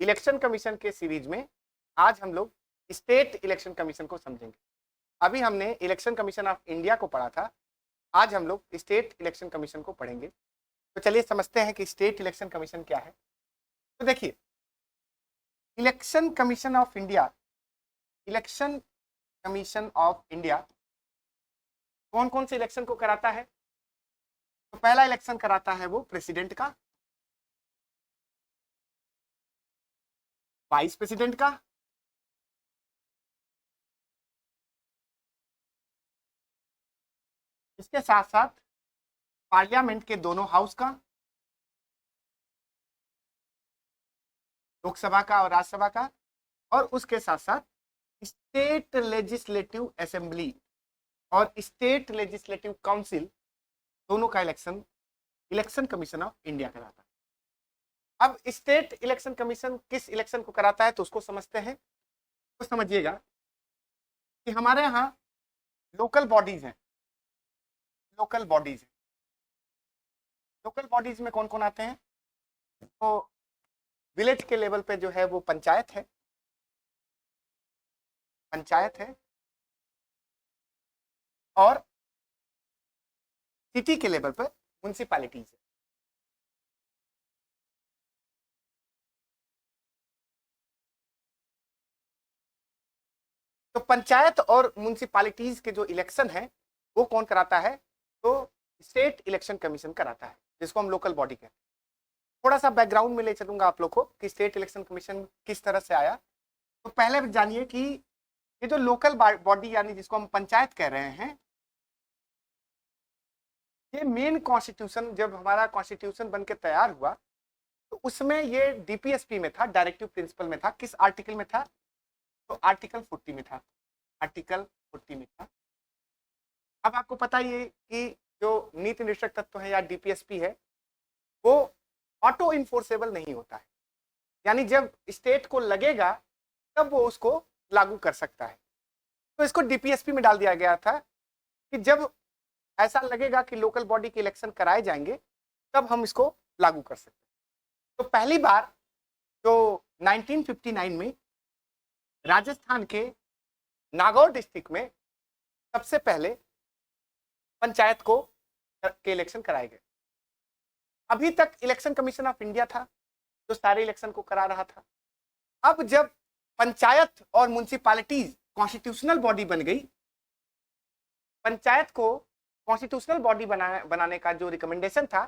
Election commission के series में आज हम लोग स्टेट इलेक्शन कमीशन को समझेंगे। अभी हमने इलेक्शन कमीशन ऑफ इंडिया को पढ़ा था, आज हम लोग स्टेट इलेक्शन कमीशन को पढ़ेंगे। तो चलिए समझते हैं कि स्टेट इलेक्शन कमीशन क्या है। तो देखिए, election commission of India, election commission of India कौन कौन से इलेक्शन को कराता है? तो पहला इलेक्शन कराता है वो प्रेसिडेंट का, वाइस प्रेसिडेंट का, इसके साथ साथ पार्लियामेंट के दोनों हाउस का, लोकसभा का और राज्यसभा का, और उसके साथ साथ स्टेट लेजिस्लेटिव असेंबली और स्टेट लेजिस्लेटिव काउंसिल दोनों का election election commission of India कराता है। अब स्टेट इलेक्शन कमीशन किस इलेक्शन को कराता है तो उसको समझते हैं। तो समझिएगा कि हमारे यहाँ लोकल बॉडीज हैं, लोकल बॉडीज हैं। लोकल बॉडीज में कौन कौन आते हैं? तो विलेज के लेवल पे जो है वो पंचायत है, पंचायत है, और सिटी के लेवल पर म्युनिसिपैलिटीज है। तो पंचायत और म्युनिसिपैलिटीज के जो इलेक्शन है वो कौन कराता है? तो स्टेट इलेक्शन कमीशन कराता है, जिसको हम लोकल बॉडी कहते हैं। थोड़ा सा बैकग्राउंड में ले चलूंगा आप लोग को कि स्टेट इलेक्शन कमीशन किस तरह से आया। तो पहले जानिए कि ये जो लोकल बॉडी यानी जिसको हम पंचायत कह रहे हैं, ये मेन कॉन्स्टिट्यूशन जब हमारा कॉन्स्टिट्यूशन बन के तैयार हुआ तो उसमें ये डीपीएसपी में था, डायरेक्टिव प्रिंसिपल में था। किस आर्टिकल में था? तो आर्टिकल 40 में था, आर्टिकल 40 में था। अब आपको पता ही है कि जो नीति निरीक्षक तत्व है या डीपीएसपी है वो ऑटो इन्फोर्सेबल नहीं होता है, यानी जब स्टेट को लगेगा तब वो उसको लागू कर सकता है। तो इसको डीपीएसपी में डाल दिया गया था कि जब ऐसा लगेगा कि लोकल बॉडी के इलेक्शन कराए जाएंगे तब हम इसको लागू कर सकते हैं। तो पहली बार जो 1959 में राजस्थान के नागौर डिस्ट्रिक्ट में सबसे पहले पंचायत को के इलेक्शन कराए गए। अभी तक इलेक्शन कमीशन ऑफ इंडिया था जो सारे इलेक्शन को करा रहा था। अब जब पंचायत और म्युनिसिपैलिटीज कॉन्स्टिट्यूशनल बॉडी बन गई, पंचायत को कॉन्स्टिट्यूशनल बॉडी बनाने का जो रिकमेंडेशन था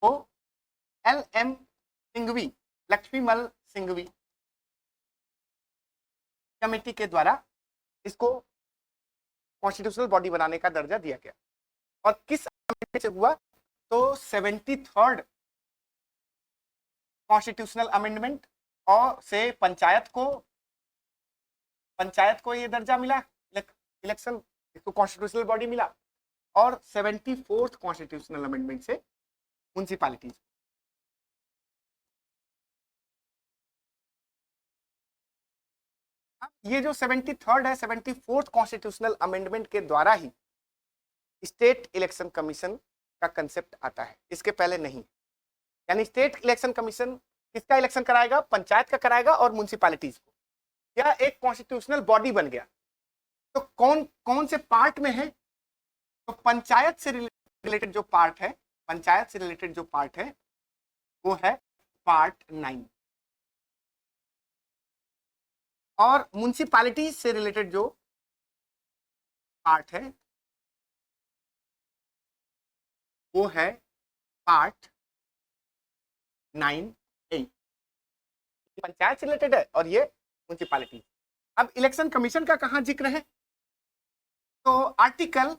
वो LM सिंघवी, लक्ष्मीमल सिंघवी कमेटी के द्वारा इसको कॉन्स्टिट्यूशनल बॉडी बनाने का दर्जा दिया गया। और किस अमेंडमेंट से हुआ? तो 73rd कॉन्स्टिट्यूशनल अमेंडमेंट और से पंचायत को ये दर्जा मिला, इलेक्शन इसको कॉन्स्टिट्यूशनल बॉडी मिला। और 74th कॉन्स्टिट्यूशनल अमेंडमेंट से म्युनिसिपैलिटीज। ये जो 73rd है, 74th कॉन्स्टिट्यूशनल अमेंडमेंट के द्वारा ही स्टेट इलेक्शन कमीशन का कंसेप्ट आता है, इसके पहले नहीं। यानी स्टेट इलेक्शन कमीशन किसका इलेक्शन कराएगा? पंचायत का कराएगा और म्युनिसिपैलिटीज को। यह एक कॉन्स्टिट्यूशनल बॉडी बन गया। तो कौन कौन से पार्ट में है? तो पंचायत से रिलेटेड जो पार्ट है, पंचायत से रिलेटेड जो पार्ट है वो है पार्ट 9, और म्युनिसिपैलिटीज से रिलेटेड जो पार्ट है वो है पार्ट 9A। पंचायत से रिलेटेड है और ये म्युनिसिपैलिटी। अब इलेक्शन कमीशन का कहां जिक्र है? तो आर्टिकल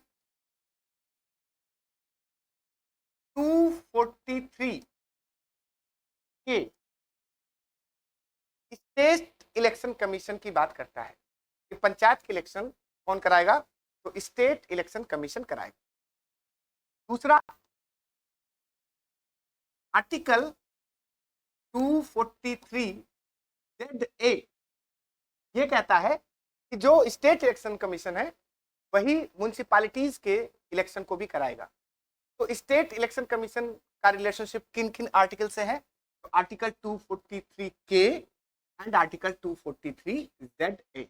243 के स्टेट इलेक्शन कमीशन की बात करता है कि पंचायत के इलेक्शन कौन कराएगा? तो स्टेट इलेक्शन कमीशन कराएगा। दूसरा आर्टिकल 243ZA ये कहता है कि जो स्टेट इलेक्शन कमीशन है वही म्युनिसिपैलिटीज के इलेक्शन को भी कराएगा। तो स्टेट इलेक्शन कमीशन का रिलेशनशिप किन किन आर्टिकल से है? तो आर्टिकल 243 के एंड आर्टिकल 243ZA।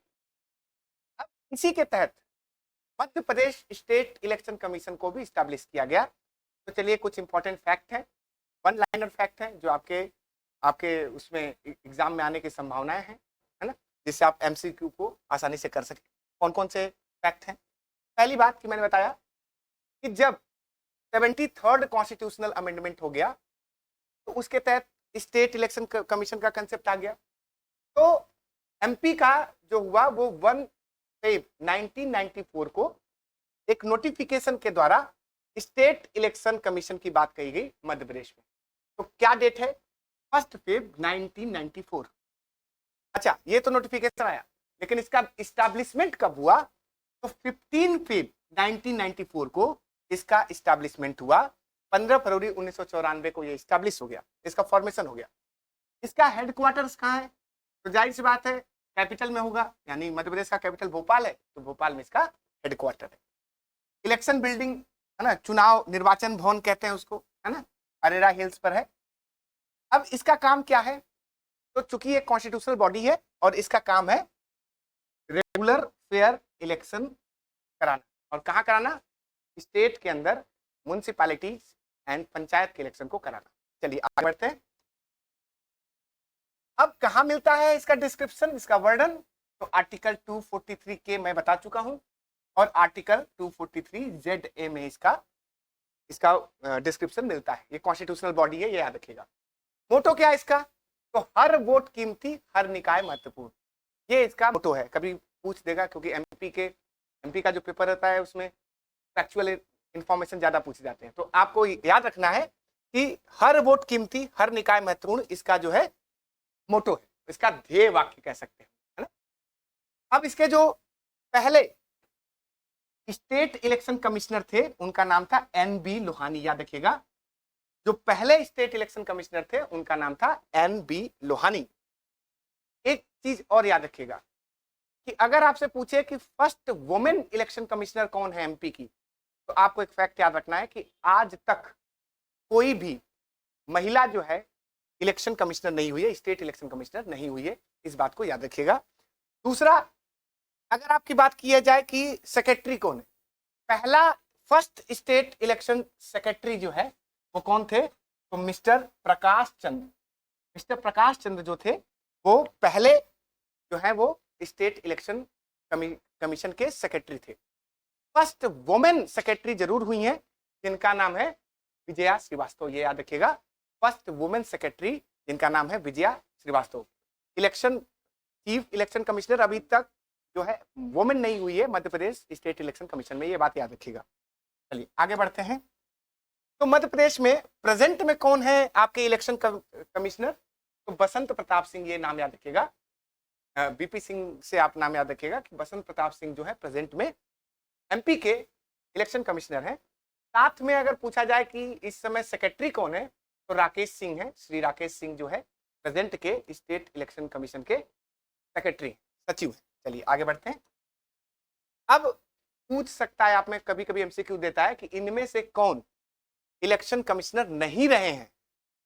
अब इसी के तहत मध्य प्रदेश स्टेट इलेक्शन कमीशन को भी स्टैब्लिश किया गया। तो चलिए कुछ इंपॉर्टेंट फैक्ट हैं, वन लाइनर फैक्ट हैं जो आपके आपके उसमें एग्जाम में आने की संभावनाएं हैं, है ना, जिससे आप एमसीक्यू को आसानी से कर सकें। कौन कौन से फैक्ट हैं? पहली बात कि मैंने बताया कि जब 73rd कॉन्स्टिट्यूशनल अमेंडमेंट हो गया तो उसके तहत स्टेट इलेक्शन कमीशन का कंसेप्ट आ गया। तो एमपी का जो हुआ वो 1 फेब 1994 को एक नोटिफिकेशन के द्वारा स्टेट इलेक्शन कमीशन की बात कही गई मध्य प्रदेश में। तो क्या डेट है? 1 फेब 1994। अच्छा, ये तो नोटिफिकेशन आया, लेकिन इसका इस्टेब्लिशमेंट कब हुआ? तो 15 फेब 1994 को इसका इस्टेब्लिशमेंट हुआ। 15 फरवरी 1994 को ये इस्टेब्लिश हो गया, इसका फॉर्मेशन हो गया। इसका हेडक्वार्टर्स कहाँ है? तो जाहिर सी बात है कैपिटल में होगा, यानी मध्य प्रदेश का कैपिटल भोपाल है, तो भोपाल में इसका हेडक्वार्टर है। इलेक्शन बिल्डिंग है ना, चुनाव निर्वाचन भवन कहते हैं उसको, है ना, अरेरा हिल्स पर है। अब इसका काम क्या है? तो चूंकि ये कॉन्स्टिट्यूशनल बॉडी है और इसका काम है रेगुलर फेयर इलेक्शन कराना। और कहाँ कराना? स्टेट के अंदर म्युनिसिपैलिटीज एंड पंचायत के इलेक्शन को कराना। चलिए आगे बढ़ते हैं। अब कहाँ मिलता है इसका डिस्क्रिप्शन, इसका वर्णन? तो आर्टिकल 243 के मैं बता चुका हूं और आर्टिकल 243ZA में इसका डिस्क्रिप्शन मिलता है। ये कॉन्स्टिट्यूशनल बॉडी है, ये याद रखिएगा। मोटो क्या है इसका? तो हर वोट कीमती, हर निकाय महत्वपूर्ण, ये इसका मोटो है। कभी पूछ देगा, क्योंकि एमपी का जो पेपर रहता है उसमें फैक्चुअल इंफॉर्मेशन ज्यादा पूछे जाते हैं। तो आपको याद रखना है कि हर वोट कीमती, हर निकाय महत्वपूर्ण, इसका जो है मोटो है, इसका ध्येय वाक्य कह सकते हैं, है ना। अब इसके जो पहले स्टेट इलेक्शन कमिश्नर थे उनका नाम था NB लोहानी, याद रखिएगा। जो पहले स्टेट इलेक्शन कमिश्नर थे उनका नाम था NB लोहानी। एक चीज और याद रखिएगा कि अगर आपसे पूछे कि फर्स्ट वुमेन इलेक्शन कमिश्नर कौन है एमपी की, तो आपको एक फैक्ट याद रखना है कि आज तक कोई भी महिला जो है इलेक्शन कमिश्नर नहीं हुई है, स्टेट इलेक्शन कमिश्नर नहीं हुई है, इस बात को याद रखिएगा। दूसरा, अगर आपकी बात की जाए कि सेक्रेटरी कौन है, पहला फर्स्ट स्टेट इलेक्शन सेक्रेटरी जो है वो कौन थे? तो मिस्टर प्रकाश चंद्र। मिस्टर प्रकाश चंद्र जो थे वो पहले जो है वो स्टेट इलेक्शन कमीशन के सेक्रेटरी थे। फर्स्ट वुमेन सेक्रेटरी जरूर हुई हैं, जिनका नाम है विजया श्रीवास्तव, ये याद रखिएगा। फर्स्ट वुमेन सेक्रेटरी जिनका नाम है Vijaya Srivastava. Election chief election commissioner अभी तक जो है वुमेन नहीं हुई है Madhya Pradesh state election commission में, ये बात याद रखिएगा। चलिए आगे बढ़ते हैं। तो मध्य प्रदेश में प्रेजेंट में कौन है आपके इलेक्शन कमिश्नर? तो बसंत प्रताप सिंह, ये नाम याद रखिएगा। बीपी सिंह से आप नाम याद रखिएगा कि बसंत प्रताप सिंह जो है प्रेजेंट में एमपी के इलेक्शन कमिश्नर हैं। साथ में अगर पूछा जाए कि इस समय सेक्रेटरी कौन है, तो राकेश सिंह है, श्री राकेश सिंह जो है प्रेजेंट के स्टेट इलेक्शन कमीशन के सेक्रेटरी सचिव है। चलिए आगे बढ़ते हैं। अब पूछ सकता है आप में, कभी कभी एमसीक्यू देता है कि इनमें से कौन इलेक्शन कमिश्नर नहीं रहे हैं,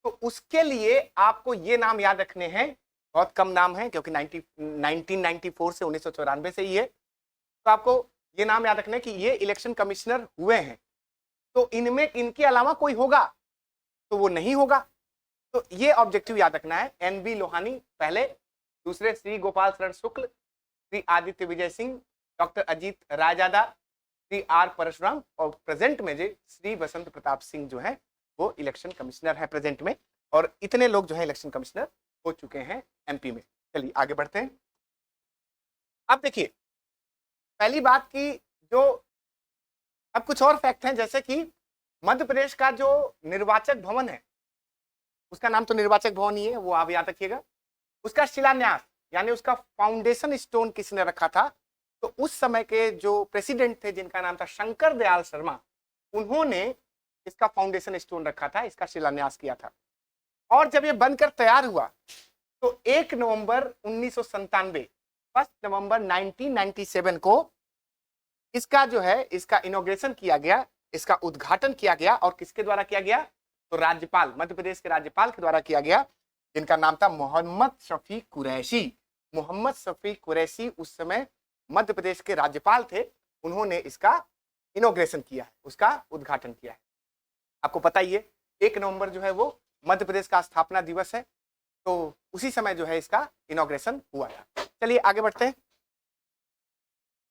तो उसके लिए आपको ये नाम याद रखने हैं। बहुत कम नाम है क्योंकि 1994 से 1994 से ही है, तो आपको ये नाम याद रखना है कि ये इलेक्शन कमिश्नर हुए हैं। तो इनमें इनके अलावा कोई होगा तो वो नहीं होगा, तो ये ऑब्जेक्टिव याद रखना है। NB लोहानी पहले, दूसरे श्री गोपाल शरण शुक्ल, श्री आदित्य विजय सिंह, डॉक्टर अजीत रायजादा, श्री R परशुराम, और प्रेजेंट में जो श्री बसंत प्रताप सिंह जो है वो इलेक्शन कमिश्नर है प्रेजेंट में। और इतने लोग जो है इलेक्शन कमिश्नर हो चुके हैं एमपी में। चलिए आगे बढ़ते हैं। अब देखिए पहली बात की जो अब कुछ और फैक्ट हैं, जैसे कि मध्य प्रदेश का जो निर्वाचक भवन है उसका नाम तो निर्वाचक भवन ही है, वो आप याद रखिएगा। उसका शिलान्यास यानी उसका फाउंडेशन स्टोन किसने रखा था? तो उस समय के जो प्रेसिडेंट थे जिनका नाम था शंकर दयाल शर्मा, उन्होंने इसका फाउंडेशन स्टोन रखा था, इसका शिलान्यास किया था। और जब ये बनकर तैयार हुआ तो 1 नवंबर 1997, 1 नवंबर 1997 को इसका जो है इसका इनॉग्रेशन किया गया, इसका उद्घाटन किया गया। और किसके द्वारा किया गया? तो राज्यपाल, मध्य प्रदेश के राज्यपाल के द्वारा किया गया, जिनका नाम था मोहम्मद शफी कुरैशी। मोहम्मद शफी कुरैशी उस समय मध्य प्रदेश के राज्यपाल थे, उन्होंने इसका इनॉग्रेशन किया है, उसका उद्घाटन किया है। आपको पता ही है 1 नवंबर जो है वो मध्य प्रदेश का स्थापना दिवस है, तो उसी समय जो है इसका इनॉग्रेशन हुआ था। चलिए आगे बढ़ते हैं।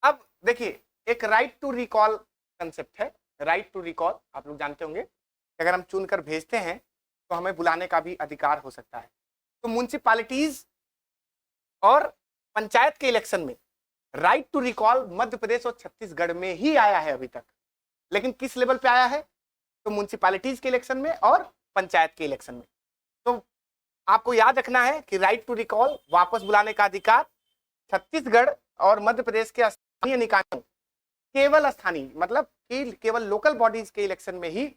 अब देखिए एक राइट टू रिकॉल कंसेप्ट है। राइट टू रिकॉल आप लोग जानते होंगे, अगर हम चुनकर भेजते हैं तो हमें बुलाने का भी अधिकार हो सकता है। तो म्युनिसिपैलिटीज और पंचायत के इलेक्शन में right to recall Madhya Pradesh और छत्तीसगढ़ में ही आया है अभी तक, लेकिन किस लेवल पे आया है? तो म्युनिसिपैलिटीज के इलेक्शन में और पंचायत के इलेक्शन में। तो आपको याद रखना है कि राइट टू रिकॉल वापस बुलाने का अधिकार छत्तीसगढ़ और मध्य प्रदेश के स्थानीय निकायों, केवल स्थानीय मतलब कि केवल लोकल बॉडीज के इलेक्शन में ही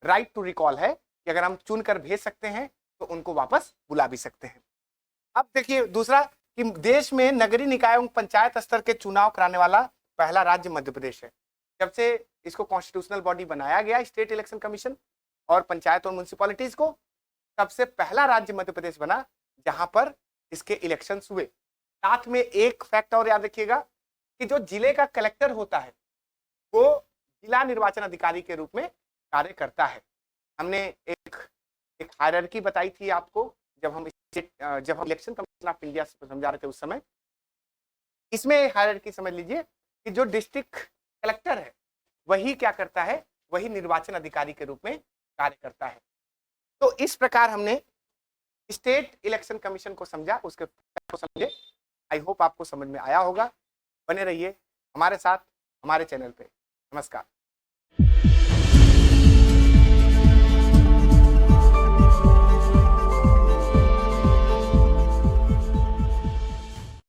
राइट टू रिकॉल है कि अगर हम चुनकर भेज सकते हैं तो उनको वापस बुला भी सकते हैं। अब देखिए दूसरा कि देश में नगरीय निकाय एवं पंचायत स्तर के चुनाव कराने वाला पहला राज्य मध्य प्रदेश है। जब से इसको कॉन्स्टिट्यूशनल बॉडी बनाया गया स्टेट इलेक्शन कमीशन और पंचायत और म्युनिसिपैलिटीज को, तब से पहला राज्य मध्य प्रदेश बना जहां पर इसके इलेक्शंस हुए। साथ में एक फैक्ट और याद रखिएगा कि जो जिले का कलेक्टर होता है वो जिला निर्वाचन अधिकारी के रूप में कार्य करता है। हमने एक हायरार्की बताई थी आपको जब हम इलेक्शन कमीशन ऑफ इंडिया समझा रहे थे उस समय। इसमें हायरार्की समझ लीजिए कि जो डिस्ट्रिक्ट कलेक्टर है वही क्या करता है, वही निर्वाचन अधिकारी के रूप में कार्य करता है। तो इस प्रकार हमने स्टेट इलेक्शन कमीशन को समझा, उसके को समझे। आई होप आपको समझ में आया होगा। बने रहिए हमारे साथ हमारे चैनल पे। नमस्कार।